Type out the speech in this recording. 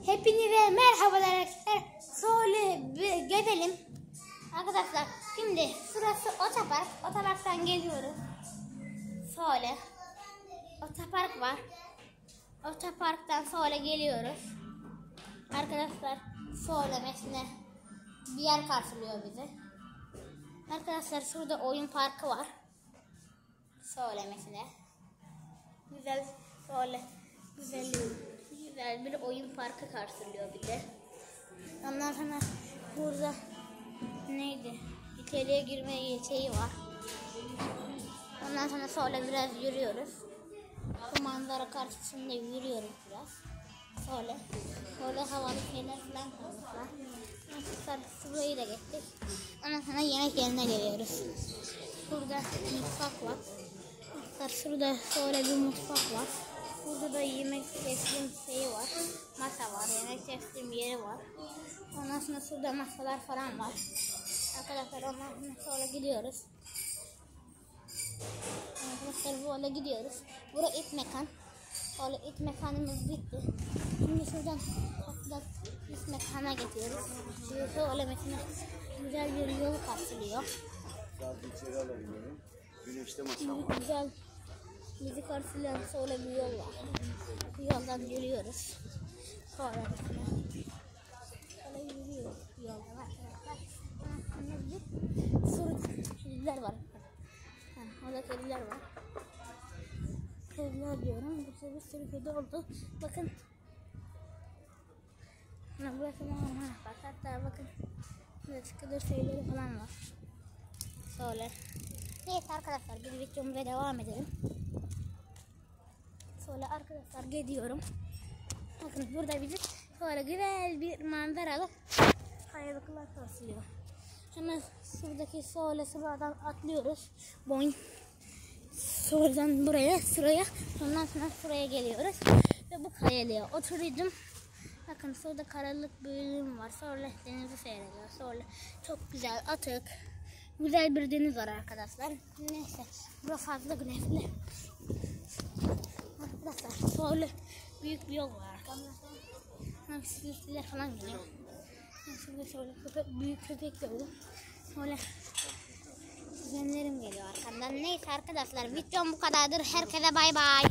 Hepinize merhabalar arkadaşlar. Şöyle gidelim. Arkadaşlar şimdi burası otopark. Otoparktan geliyoruz. Şöyle otopark var. Otoparktan şöyle geliyoruz. Arkadaşlar şöyle mesela bir yer karşılıyor bizi. Arkadaşlar şurada oyun parkı var. Şöyle mesela güzel şöyle güzel bir oyun parkı karşılıyor bir de. Ondan sonra burada neydi? İçeriye girme şeyi var. Ondan sonra şöyle biraz yürüyoruz. Bu manzara karşısında yürüyoruz biraz. Şöyle havalı şeyler falan var. Arkadaşlar burayı da geçtik. Ondan sonra yemek yerine geliyoruz. Burada mutfak var. Arkadaşlar şurada şöyle bir mutfak var. Burada da yemek teslim şeyi var. Masa var. Yemek teslim yeri var. Ondan sonra şurada masalar falan var. Arkadaşlar ondan sonra gidiyoruz. Arkadaşlar böyle gidiyoruz. Burası it mekan. Böyle it mekanımız bitti. Şimdi şuradan it mekana gidiyoruz. Şöyle mesela güzel bir yol karşılıyor. Güneşte masam var. Güzel bizi karşılayan şöyle bir yol var. Bu yoldan yürüyoruz. Şöyle yürüyoruz yoldan arkadaşlar. Kediler var. Orada kediler var. Kediler diyorum. Burada bir sürü kedi oldu. Bakın. Burası normal. Hatta bakın. Burada çıkılır şeyleri falan var. Şöyle. Neyse arkadaşlar bir videomuza devam edelim. Şöyle arkadaşlar gidiyorum. Bakın burada bizi şöyle güzel bir manzaralı kayalıklar karşılıyor. Hemen şuradaki şuradan atlıyoruz. Boing. Şuradan buraya sıraya. Ondan sonra şuraya geliyoruz. Ve bu kayalığa oturdum. Bakın şurada karanlık bir bölüm var. Sonra denizi seyrediyor. Sonra çok güzel atık. Güzel bir deniz var arkadaşlar. Neyse. Burası fazla güneşli. Arkadaşlar şöyle büyük bir yol var arkadaşlar. Bisikletler falan gidiyor. Şöyle büyük köpek gördüm. Şöyle kuzenlerim geliyor arkamdan. Neyse arkadaşlar videom bu kadardır. Herkese bay bay.